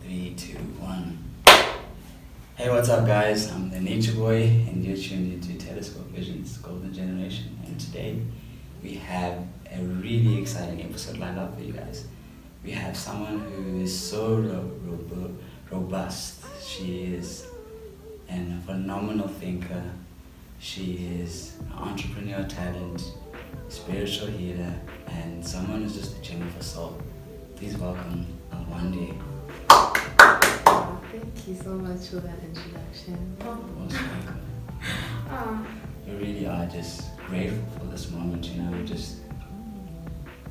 Three, two, one. Hey, what's up, guys? I'm the Nature Boy, and you're tuned into Telescope Vision's Golden Generation. And today, we have a really exciting episode lined up for you guys. We have someone who is so robust. She is a phenomenal thinker. She is an entrepreneurial talent, spiritual healer, and someone who's just a gem of a soul. Please welcome Alwande. Thank you so much for that introduction. Most welcome. We really are just grateful for this moment, just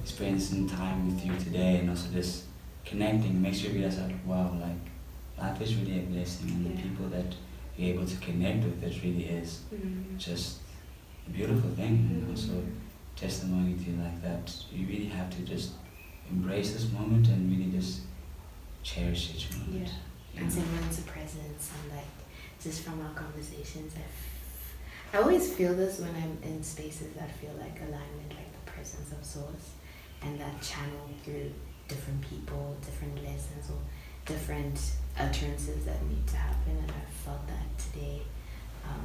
spending some time with you today, and also just connecting. Makes you realize that, wow, life is really a blessing, and the people that you're able to connect with, it really is just a beautiful thing, and also testimony to you like that. You really have to just embrace this moment and really just cherish each moment. Yeah, and moments of presence, and just from our conversations, I always feel this when I'm in spaces that feel like alignment, like the presence of source, and that channel through different people, different lessons, or different utterances that need to happen. And I felt that today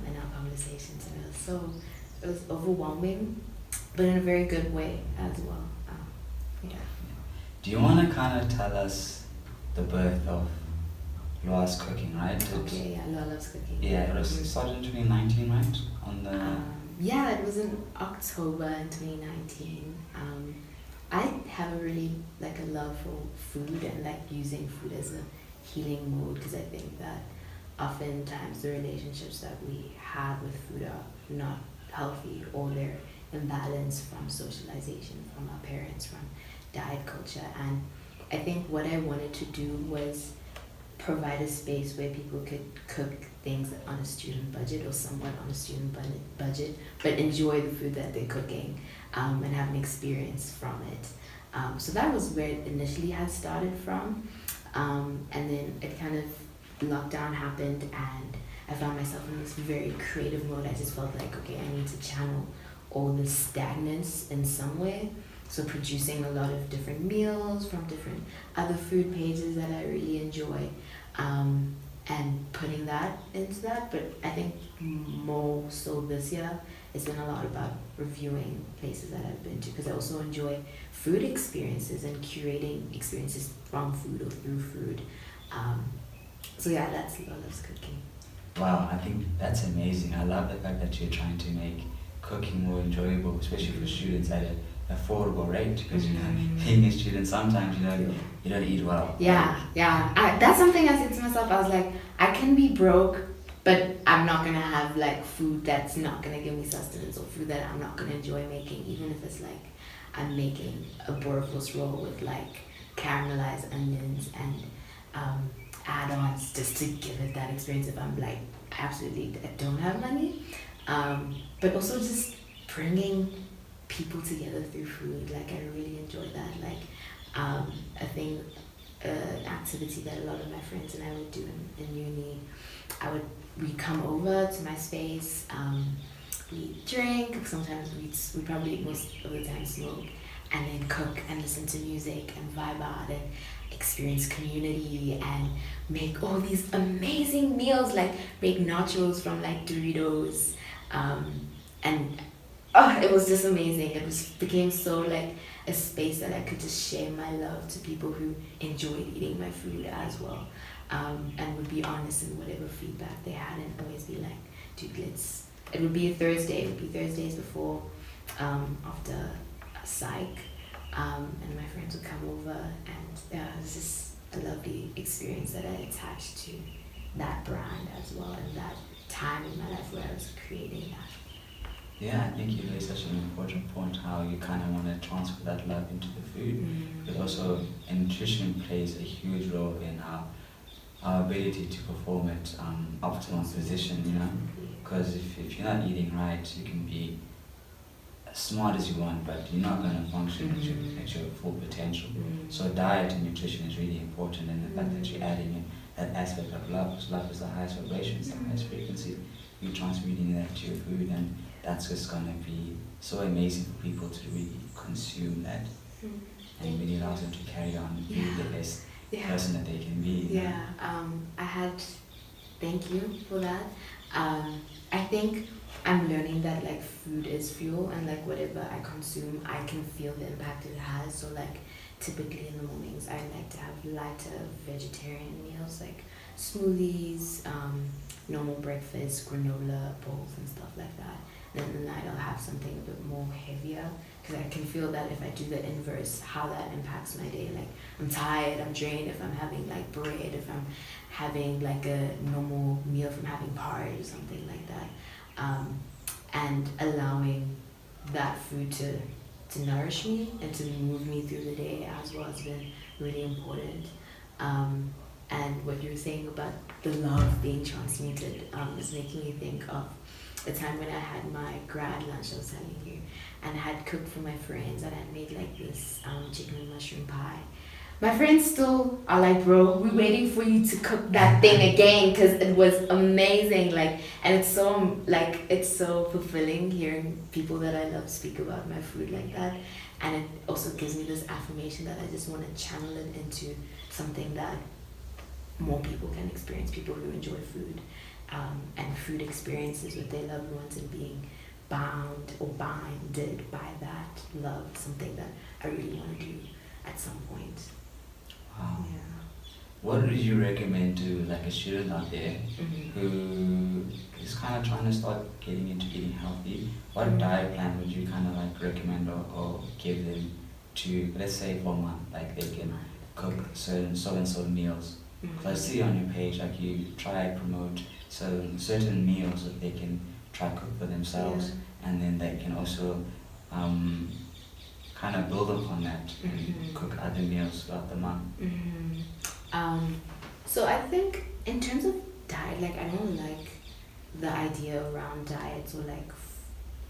in our conversations, and it was overwhelming, but in a very good way as well. Do you want to kind of tell us the birth of LWA'S Cooking, right? Okay, yeah, LWA'S Cooking. Yeah, it was started in 2019, right? Yeah, it was in October in 2019. I have a really a love for food and using food as a healing mode, because I think that oftentimes the relationships that we have with food are not healthy, or they're imbalanced from socialization, from our parents, from diet culture. And I think what I wanted to do was provide a space where people could cook things on a student budget, or somewhat on a student budget, but enjoy the food that they're cooking, and have an experience from it. So that was where it initially had started from. And then it kind of, lockdown happened, and I found myself in this very creative mode. I just felt like, okay, I need to channel all this stagnance in some way. So producing a lot of different meals from different other food pages that I really enjoy, and putting that into that. But I think more so this year, it's been a lot about reviewing places that I've been to, because I also enjoy food experiences and curating experiences from food or through food. So yeah, that's LWA'S Cooking. Wow, I think that's amazing. I love the fact that you're trying to make cooking more enjoyable, especially for students at an affordable rate, because being a student, sometimes you don't eat well. Yeah. That's something I said to myself. I was like, I can be broke, but I'm not gonna have food that's not gonna give me sustenance, or food that I'm not gonna enjoy making, even if it's I'm making a boerewors roll with caramelized onions and add-ons, just to give it that experience if I'm absolutely, I don't have money. But also just bringing people together through food. I really enjoy that. I think an activity that a lot of my friends and I would do in uni, we'd come over to my space, we drink, sometimes we probably most of the time smoke, and then cook and listen to music and vibe out and experience community and make all these amazing meals, make nachos from Doritos, and it was just amazing. It became so a space that I could just share my love to people who enjoyed eating my food as well, and would be honest in whatever feedback they had, and always be dude, it would be a Thursday, it would be Thursdays before, after psych, and my friends would come over, and it was just a lovely experience that I attached to that brand as well, and that time in my life where I was creating that. Yeah, I think you raised such an important point, how you kind of want to transfer that love into the food, but also nutrition plays a huge role in our ability to perform at optimal position, because if you're not eating right, you can be as smart as you want, but you're not going to function at your full potential. So diet and nutrition is really important, and the fact that you're adding in that aspect of love, because love is the highest vibration, it's the highest frequency, you're transmuting that to your food, and that's just going to be so amazing for people to really consume that, and really allows them to carry on, be the best person that they can be. Yeah, thank you for that. I think I'm learning that like food is fuel, and like whatever I consume, I can feel the impact it has. So like typically in the mornings, I like to have lighter vegetarian meals like smoothies, normal breakfast, granola bowls and stuff like that. Then at night I'll have something a bit more heavier, because I can feel that if I do the inverse, how that impacts my day. Like I'm tired, I'm drained if I'm having like bread, if I'm having like a normal meal from having porridge or something like that. And allowing that food to nourish me and to move me through the day as well has been really important. And what you're saying about the love being transmuted is making me think of the time when I had my grad lunch I was telling you, and I had cooked for my friends, and I had made like this chicken and mushroom pie. My friends still are like, bro, we're waiting for you to cook that thing again, because it was amazing. Like, and it's so fulfilling hearing people that I love speak about my food like that. And it also gives me this affirmation that I just want to channel it into something that more people can experience, people who enjoy food, and food experiences with their loved ones, and being bound or binded by that love, something that I really want to do at some point. Wow. Yeah. What would you recommend to like a student out there who is kind of trying to start getting into eating healthy? What diet plan would you kind of like recommend or give them to, let's say for a month, like they can cook certain meals? Because I see on your page like you try to promote certain meals that they can try cook for themselves, and then they can also kind of build upon that and cook other meals throughout the month. So I think in terms of diet, like I don't like the idea around diets, or like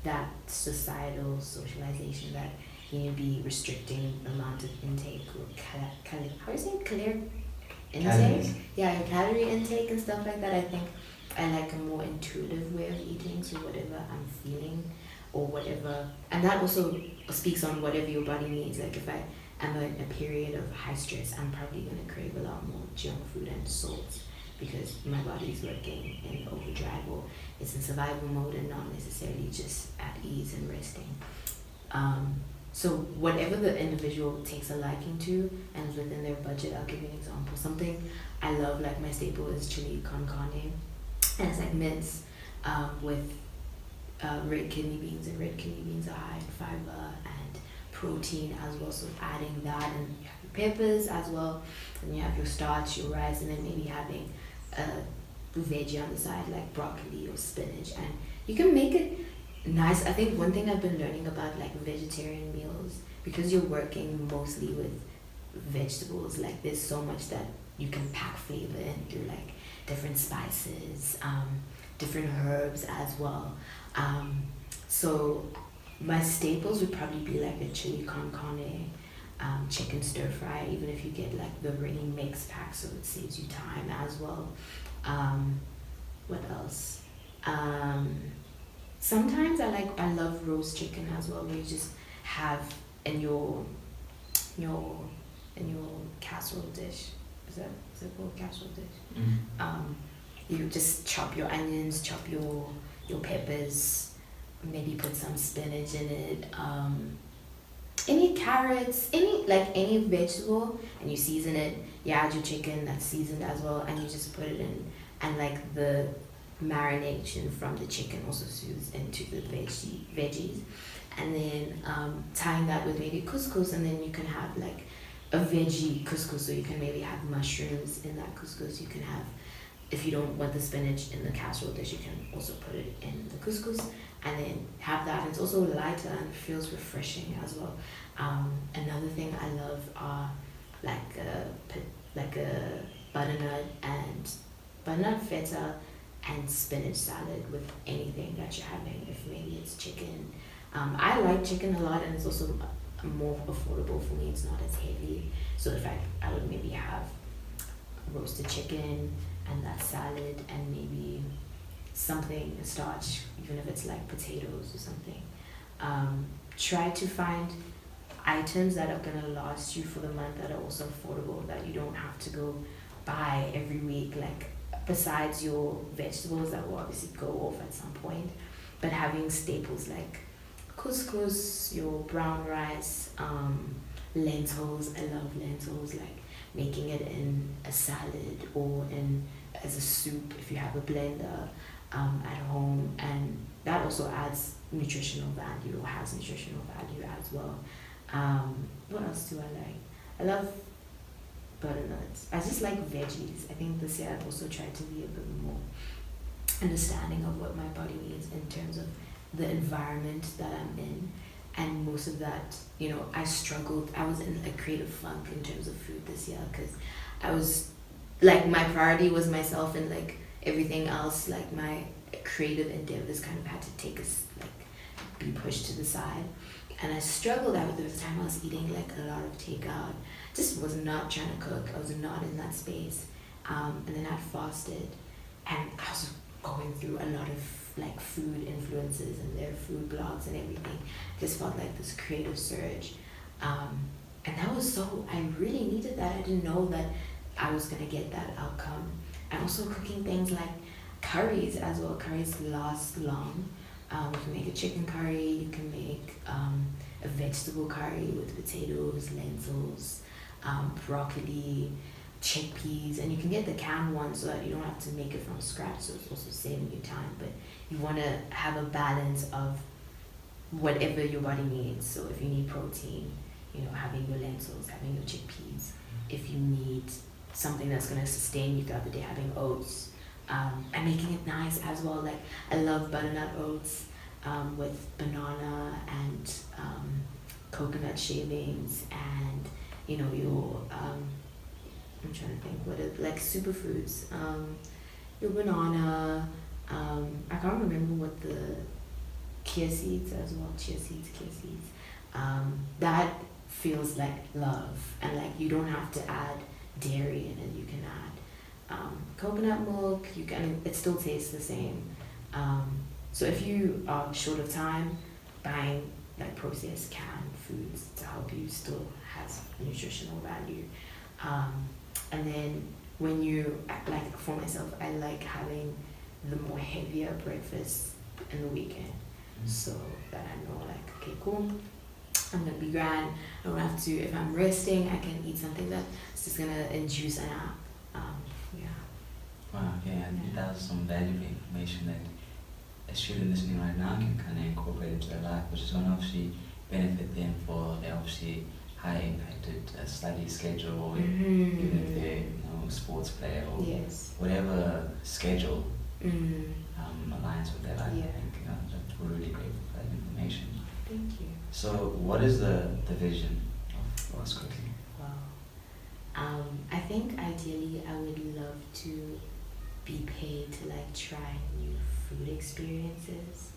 that societal socialization that you need to be restricting the amount of intake, or how do you say it? Caloric intake? Calories. Yeah, your calorie intake and stuff like that. I think I like a more intuitive way of eating, so whatever I'm feeling or whatever, and that also speaks on whatever your body needs. Like if I am in a period of high stress, I'm probably going to crave a lot more junk food and salt, because my body's working in overdrive, or it's in survival mode and not necessarily just at ease and resting. So whatever the individual takes a liking to and is within their budget. I'll give you an example. Something I love, like my staple, is chili con carne, and it's like mince with red kidney beans, and red kidney beans are high in fiber and protein as well, so adding that, and you have your peppers as well, and you have your starch, your rice, and then maybe having a veggie on the side like broccoli or spinach, and you can make it nice. I think one thing I've been learning about like vegetarian meals, because you're working mostly with vegetables, like there's so much that you can pack flavor in through like different spices, different herbs as well. So my staples would probably be like a chili con carne, chicken stir fry, even if you get like the ready mix pack, so it saves you time as well. What else? Sometimes I love roast chicken as well, where you just have in your casserole dish. Is it called casserole dish? You just chop your onions, chop your peppers, maybe put some spinach in it, any carrots, any vegetable, and you season it. You add your chicken that's seasoned as well, and you just put it in, and like the marination from the chicken also soothes into the veggies, and then tying that with maybe couscous, and then you can have like a veggie couscous, so you can maybe have mushrooms in that couscous. You can have, if you don't want the spinach in the casserole dish, you can also put it in the couscous, and then have that. And it's also lighter and feels refreshing as well. Another thing I love are like a butternut feta and spinach salad with anything that you're having. If maybe it's chicken, I like chicken a lot, and it's also more affordable for me. It's not as heavy, so if I would maybe have roasted chicken and that salad, and maybe something starch, even if it's like potatoes or something. Try to find items that are gonna last you for the month, that are also affordable, that you don't have to go buy every week, like besides your vegetables that will obviously go off at some point, but having staples like couscous, your brown rice, lentils. I love lentils, like making it in a salad or in as a soup if you have a blender at home, and that also adds nutritional value, or has nutritional value as well. What else do I like? I love butternuts. I just like veggies. I think this year I've also tried to be a bit more understanding of what my body needs in terms of the environment that I'm in. And most of that, you know, I struggled. I was in a creative funk in terms of food this year, because I was like, my priority was myself, and like everything else, like my creative endeavors kind of had to take us, like, be pushed to the side. And I struggled out. There was a time I was eating like a lot of takeout. Just was not trying to cook. I was not in that space. And then I fasted, and I was going through a lot of like food influences and their food blogs and everything. Just felt like this creative surge. And that was so, I really needed that. I didn't know that I was gonna get that outcome. And also cooking things like curries as well. Curries last long. You can make a chicken curry, you can make a vegetable curry with potatoes, lentils, broccoli, chickpeas, and you can get the canned one so that you don't have to make it from scratch, so it's also saving you time. But you want to have a balance of whatever your body needs. So if you need protein, you know, having your lentils, having your chickpeas. If you need something that's going to sustain you throughout the day, having oats. And making it nice as well. Like, I love butternut oats with banana and coconut shavings, and you know, your I'm trying to think what it, like superfoods, your banana, I can't remember what the chia seeds as well, chia seeds. That feels like love, and like you don't have to add dairy in it. You can add coconut milk. You can, it still tastes the same. So if you are short of time, buying like processed canned foods to help you still has nutritional value. And then when you, like for myself, I like having the more heavier breakfast in the weekend, so that I know, like, okay, cool, I'm gonna be grand. I don't have to, if I'm resting, I can eat something that's just gonna induce a nap. Yeah. Wow, yeah, I think that was some valuable information that a student listening right now can kind of incorporate into their life, which is going to obviously benefit them for their obviously high impacted study schedule, or even if they're, you know, sports player or whatever schedule aligns with their life. Yeah. I think, you know, that's really great for that information. Thank you. So what is the vision of LWA'S Cooking? Wow. I think ideally I would love to be paid to like try new food experiences,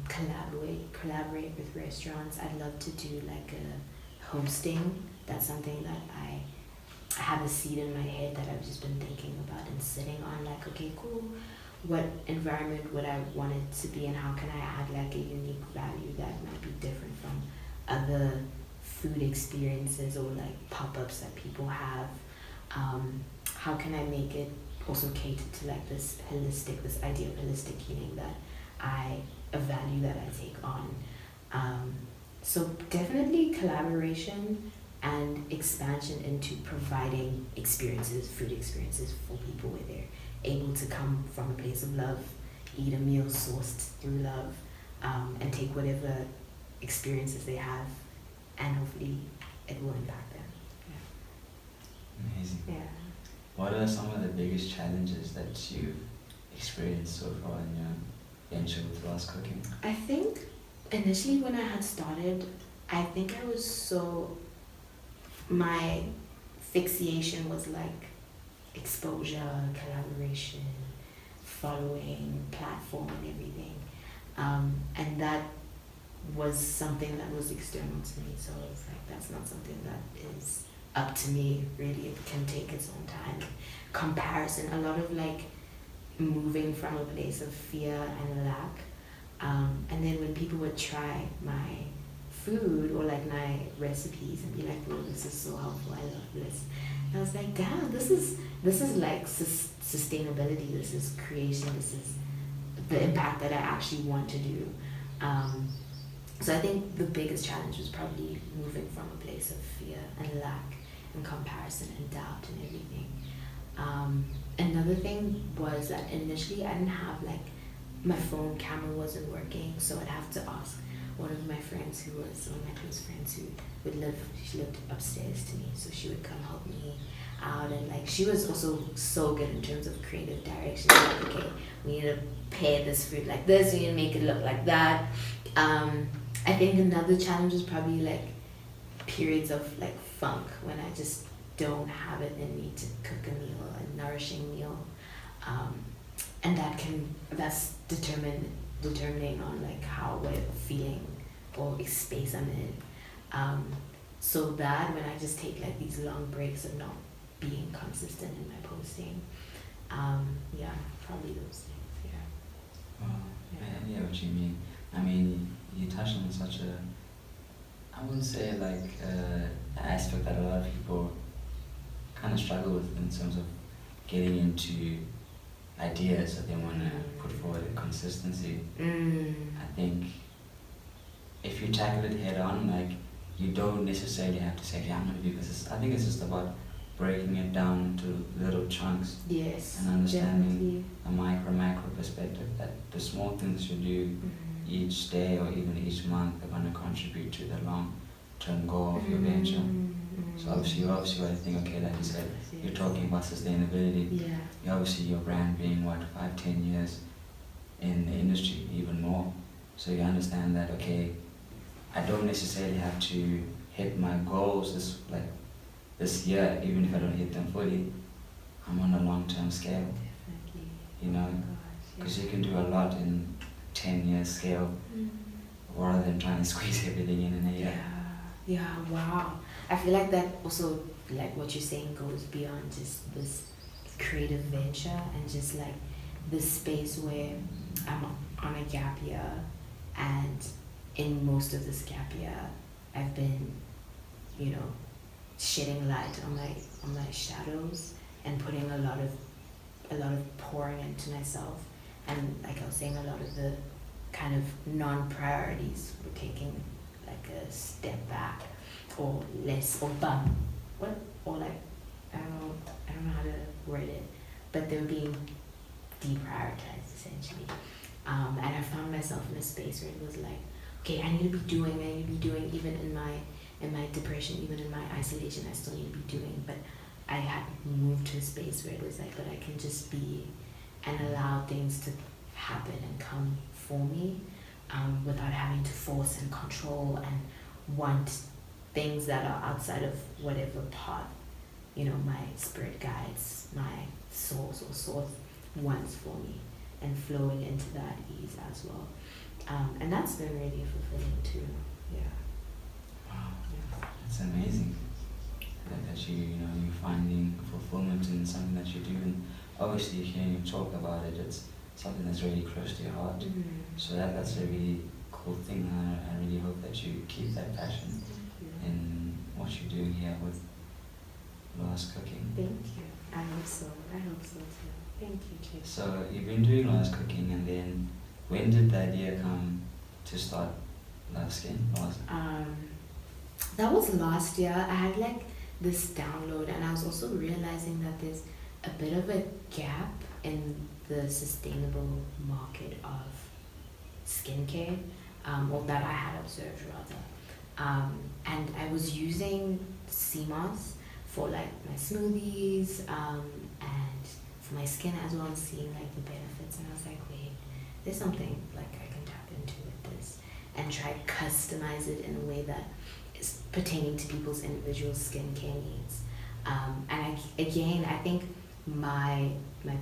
collaborate with restaurants. I'd love to do like a hosting. That's something that I have a seed in my head that I've just been thinking about and sitting on, like, okay, cool, what environment would I want it to be, and how can I add like a unique value that might be different from other food experiences or like pop-ups that people have. How can I make it also cater to like this idea of holistic healing that a value that I take on. So definitely collaboration and expansion into providing food experiences for people where they're able to come from a place of love, eat a meal sourced through love, and take whatever experiences they have, and hopefully it will impact them. Yeah. Amazing. Yeah. What are some of the biggest challenges that you've experienced so far in your venture with LWA'S Cooking? I think initially when I had started, I think I was so, my fixation was like exposure, collaboration, following, platform, and everything. And that was something that was external to me, so it's like, that's not something that is up to me, really. It can take its own time. Comparison, a lot of like moving from a place of fear and lack. And then when people would try my food or like my recipes and be like, "Oh, this is so helpful. I love this." And I was like, "Damn, this is like sustainability. This is creation. This is the impact that I actually want to do." So I think the biggest challenge was probably moving from a place of fear and lack and comparison and doubt and everything. Another thing was that initially I didn't have like, my phone camera wasn't working, so I'd have to ask one of my friends who was one of my close friends who she lived upstairs to me, so she would come help me out, and like she was also so good in terms of creative direction. Like, okay, we need to pair this food like this, we need to make it look like that. I think another challenge was probably like periods of like funk when I just don't have it in me to cook a meal, a nourishing meal, and that's determining on like what feeling or space I'm in. So that when I just take like these long breaks of not being consistent in my posting, yeah, probably those things. Yeah. Wow. Yeah. I get what you mean. I mean, you touched on such a, I wouldn't say like an aspect that a lot of people kind of struggle with in terms of getting into ideas that they want to put forward, a consistency. I think if you tackle it head on, like you don't necessarily have to say, "Yeah, I'm going to do this." I think it's just about breaking it down into little chunks. Yes. And understanding definitely. a macro perspective that the small things you do each day or even each month are going to contribute to the long-term goal of your venture. So obviously you think, okay, like you said, you're talking about sustainability. Yeah. You obviously your brand being 5-10 years in the industry, even more. So you understand that, okay, I don't necessarily have to hit my goals this year, even if I don't hit them fully. I'm on a long-term scale. Definitely. You know, because you can do a lot in 10-year scale rather than trying to squeeze everything in a year. Yeah, wow. I feel like that also, like what you're saying, goes beyond just this creative venture and just like this space where I'm on a gap year, and in most of this gap year I've been, shedding light on my shadows and putting a lot of pouring into myself, and like I was saying, a lot of the kind of non-priorities were taking like a step back or less or like I don't know how to word it, but they were being deprioritized essentially. And I found myself in a space where it was like, okay, I need to be doing, even in my depression, even in my isolation, I still need to be doing. But I had moved to a space where it was like, but I can just be and allow things to happen and come for me, without having to force and control and want things that are outside of whatever path, my spirit guides, my source or source wants for me, and flowing into that ease as well. And that's been really fulfilling too. Yeah. Wow. Yeah. It's amazing that you're finding fulfillment in something that you do, and obviously hearing you talk about it, it's something that's really close to your heart. So that's a really cool thing, and I really hope that you keep that passion in what you're doing here with LWA'S Cooking. Thank you. I hope so too. Thank you, Jake. So you've been doing LWA'S Cooking, and then when did the idea come to start LWA'S? That was last year. I had like this download, and I was also realizing that there's a bit of a gap in the sustainable market of skincare, or that I had observed rather. And I was using sea moss for like my smoothies, and for my skin as well, and seeing like the benefits, and I was like, wait, there's something like I can tap into with this and try to customize it in a way that is pertaining to people's individual skincare needs. And I think my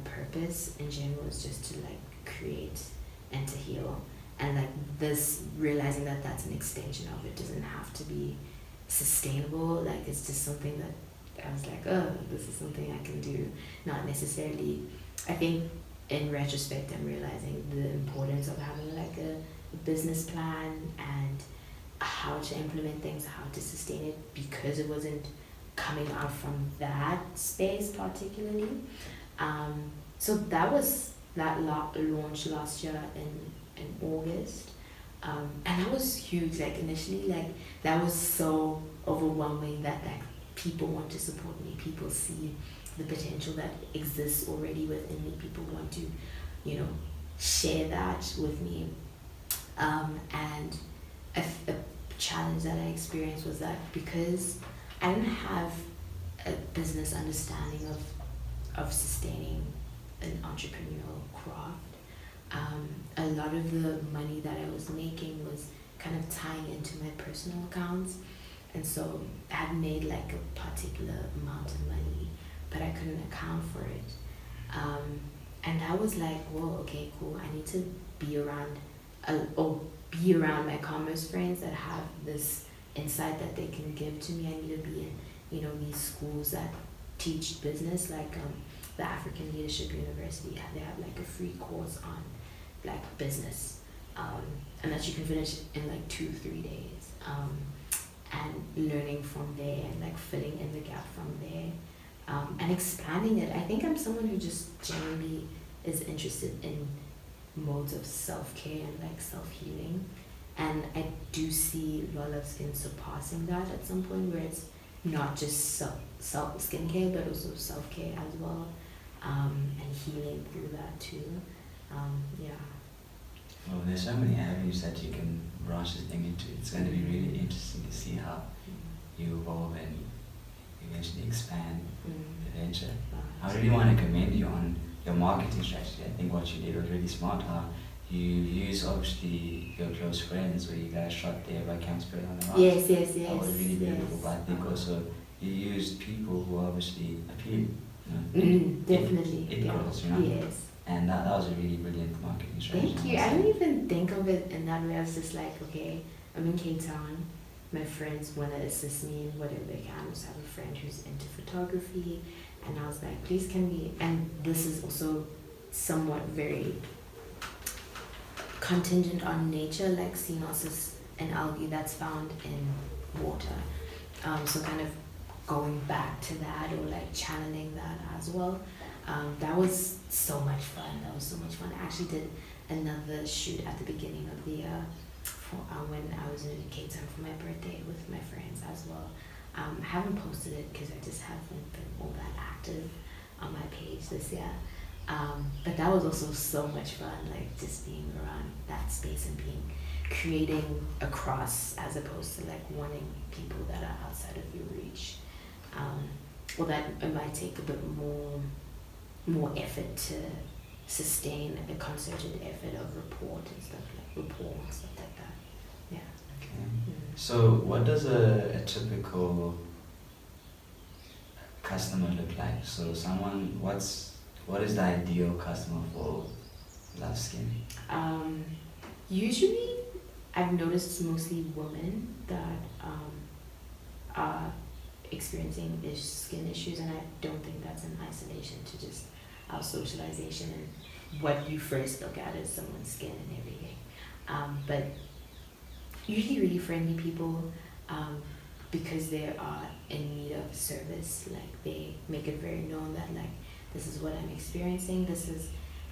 purpose in general is just to like create and to heal, and like this, realizing that that's an extension of it, doesn't have to be sustainable. Like it's just something that I was like, oh, this is something I can do, not necessarily. I think in retrospect I'm realizing the importance of having like a business plan and how to implement things, how to sustain it, because it wasn't coming out from that space particularly. So that was that launch last year in August. And that was huge. Like initially, like that was so overwhelming that like people want to support me. People see the potential that exists already within me. People want to, you know, share that with me. And a challenge that I experienced was that because I didn't have a business understanding of sustaining an entrepreneurial craft, a lot of the money that I was making was kind of tying into my personal accounts, and so I had made like a particular amount of money, but I couldn't account for it. And I was like, whoa, okay, cool. I need to be around, be around my commerce friends that have this insight that they can give to me. I need to be in, you know, these schools that teach business, like the African Leadership University. They have like a free course on like business, and that you can finish in like 2-3 days, and learning from there and like filling in the gap from there, and expanding it. I think I'm someone who just genuinely is interested in modes of self-care and like self-healing, and I do see Lola Skin surpassing that at some point, where it's not just self skincare but also self-care as well, and healing through that too. Yeah. Well, there's so many avenues that you can branch this thing into. It's going to be really interesting to see how you evolve and eventually expand the venture. I really want to commend you on your marketing strategy. I think what you did was really smart. How you use obviously your close friends, where you guys shot the webcam spray on the house. Yes. That was really beautiful. But I think also you used people who obviously appeal. You know, definitely. It girls, you know. Yes. And that was a really brilliant marketing strategy. Thank you. I don't even think of it in that way. I was just like, okay, I'm in Cape Town. My friends want to assist me in whatever they can. I just have a friend who's into photography, and I was like, please can we, and this is also somewhat very contingent on nature, like cyanosis and algae that's found in water. So kind of going back to that, or like channeling that as well. That was so much fun. I actually did another shoot at the beginning of the year when I was in Cape Town for my birthday with my friends as well. I haven't posted it because I just haven't been all that active on my page this year. But that was also so much fun, like just being around that space and creating across, as opposed to like wanting people that are outside of your reach. Well, that it might take a bit more effort to sustain a concerted effort of rapport and stuff like that. Yeah. Okay. So what does a typical customer look like? So what is the ideal customer for LWA'S Skin? Usually I've noticed it's mostly women that are experiencing skin issues, and I don't think that's in isolation to just our socialization and what you first look at as someone's skin and everything. But usually really friendly people, because they are in need of service. Like they make it very known that like, this is what I'm experiencing, this is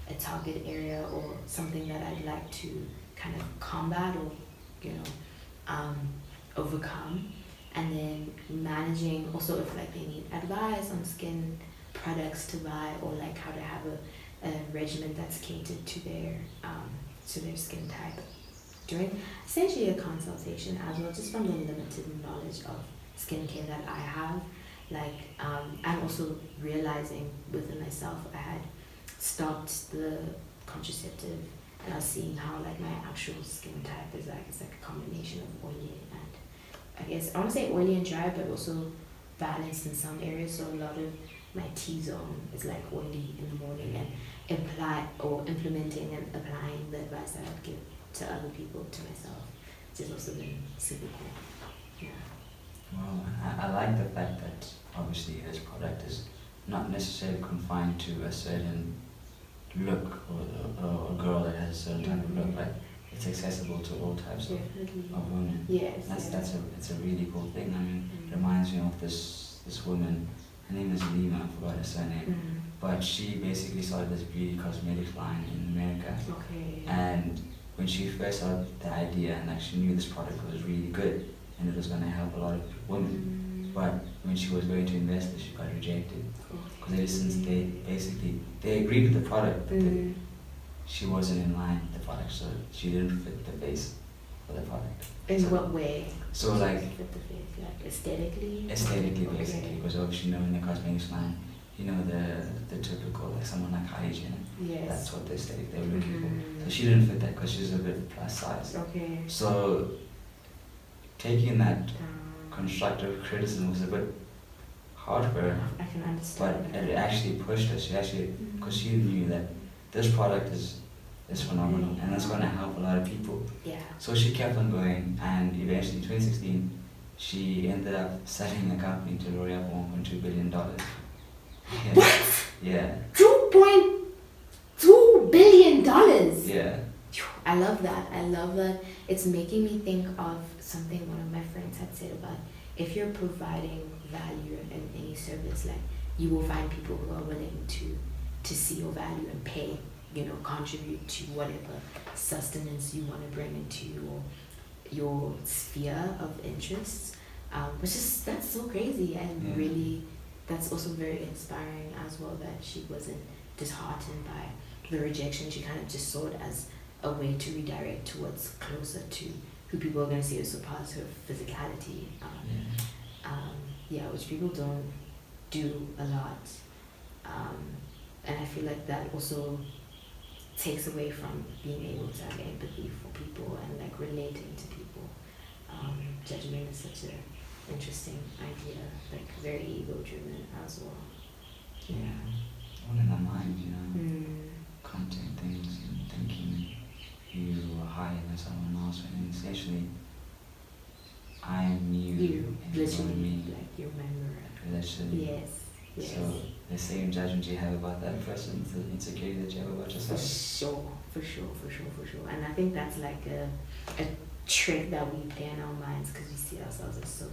a target area or something that I'd like to kind of combat or, you know, overcome. And then managing also if like they need advice on skin products to buy, or like how to have a regimen that's catered to their skin type, doing essentially a consultation as well, just from the limited knowledge of skincare that I have. Like I'm also realizing within myself, I had stopped the contraceptive, and I was seeing how like my actual skin type is like, it's like a combination of oily and, I guess I want to say oily and dry, but also balanced in some areas. So a lot of my T-zone is like oily in the morning, and implementing and applying the advice that I'd give to other people, to myself, which has also been super cool. Yeah. Well, I like the fact that obviously this product is not necessarily confined to a certain look, or a girl that has a certain type of look. Like it's accessible to all types Definitely. of women. Yes. It's a really cool thing. I mean, it reminds me of this woman. Her name is Lima. I forgot her surname. But she basically started this beauty cosmetics line in America. Okay. And when she first had the idea, and like she knew this product was really good and it was going to help a lot of women, but when she was going to invest it, she got rejected. Because ever since they agreed with the product, but she wasn't in line with the product, so she didn't fit the face for the product. In So- what way? So like Fit the face, like aesthetically? aesthetically, Okay. basically, because obviously in the cosmetics line, you know the typical like someone like Kylie Jenner. Yes. That's what the aesthetic they were looking for. So she didn't fit that because she's a bit plus size. Okay. So taking that constructive criticism was a bit hard for her, I can but understand. it actually pushed her. She actually, because she knew that this product is phenomenal and it's going to help a lot of people. Yeah. So she kept on going, and eventually in 2016, she ended up selling the company to L'Oreal for $1.2 billion. Yeah. What? Yeah. $2.2 billion. Yeah. I love that. I love that. It's making me think of something one of my friends had said about if you're providing value in any service, like you will find people who are willing to see your value and pay, contribute to whatever sustenance you want to bring into your sphere of interests. That's so crazy, and really that's also very inspiring as well, that she wasn't disheartened by the rejection. She kind of just saw it as a way to redirect towards closer to who people are going to see as surpass her physicality, which people don't do a lot, and I feel like that also takes away from being able to have empathy for people and like relating to people. Judgment is such an interesting idea, like very ego-driven as well. All in our mind, content things and thinking you are higher than someone else, and essentially I am you and you're literally, me. like your memory. Literally. Yes. So the same judgment you have about that person, the insecurity that you have about yourself. For sure. And I think that's like a trick that we play in our minds because we see ourselves as so